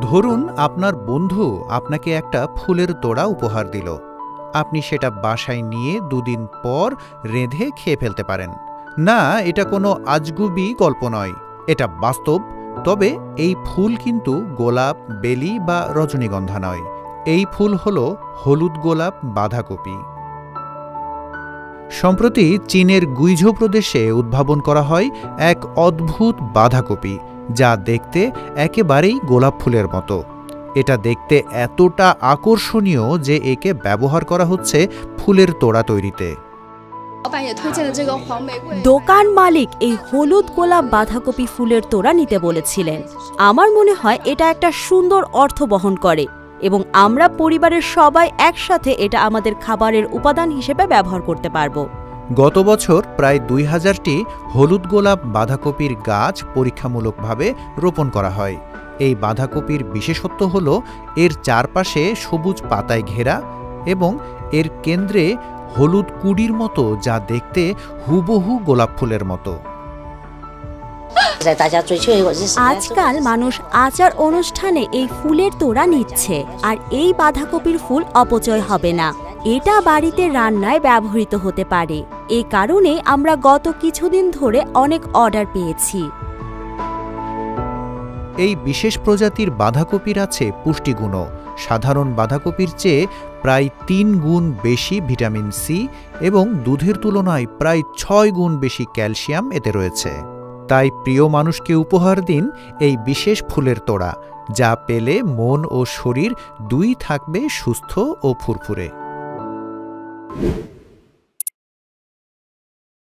ধরুন আপনার বন্ধু আপনাকে একটা ফুলের তোড়া উপহার দিল। আপনি সেটা বাসায় নিয়ে দুদিন পর রেঁধে খেয়ে ফেলতে পারেন। না, এটা কোনো আজগুবি গল্প নয়, এটা বাস্তব। তবে এই ফুল কিন্তু গোলাপ, বেলি বা রজনীগন্ধা নয়। এই ফুল হল হলুদ গোলাপ বাঁধাকপি। সম্প্রতি চীনের গুইঝৌ প্রদেশে উদ্ভাবন করা হয় এক অদ্ভুত বাঁধাকপি, যা দেখতে একেবারেই গোলাপ ফুলের মতো। এটা দেখতে এতটা আকর্ষণীয় যে একে ব্যবহার করা হচ্ছে ফুলের তোড়া তৈরিতে। দোকান মালিক এই হলুদ গোলাপ বাঁধাকপি ফুলের তোড়া নিতে বলেছিলেন। আমার মনে হয় এটা একটা সুন্দর অর্থ বহন করে এবং আমরা পরিবারের সবাই একসাথে এটা আমাদের খাবারের উপাদান হিসেবে ব্যবহার করতে পারব। গত বছর প্রায় ২০০০টি হলুদ গোলাপ বাঁধাকপির গাছ পরীক্ষামূলকভাবে রোপণ করা হয়। এই বাঁধাকপির বিশেষত্ব হল এর চারপাশে সবুজ পাতায় ঘেরা এবং এর কেন্দ্রে হলুদ কুঁড়ির মতো, যা দেখতে হুবহু গোলাপ ফুলের মতো। আজকাল মানুষ আচার অনুষ্ঠানে এই ফুলের তোড়া নিচ্ছে, আর এই বাঁধাকপির ফুল অপচয় হবে না। এটা বাড়িতে রান্নায় ব্যবহৃত হতে পারে। এ কারণে আমরা গত কিছুদিন ধরে অনেক অর্ডার পেয়েছি। এই বিশেষ প্রজাতির বাঁধাকপির আছে পুষ্টিগুণও। সাধারণ বাঁধাকপির চেয়ে প্রায় ৩ গুণ বেশি ভিটামিন সি এবং দুধের তুলনায় প্রায় ৬ গুণ বেশি ক্যালসিয়াম এতে রয়েছে। তাই প্রিয় মানুষকে উপহার দিন এই বিশেষ ফুলের তোড়া, যা পেলে মন ও শরীর দুই থাকবে সুস্থ ও ফুরফুরে।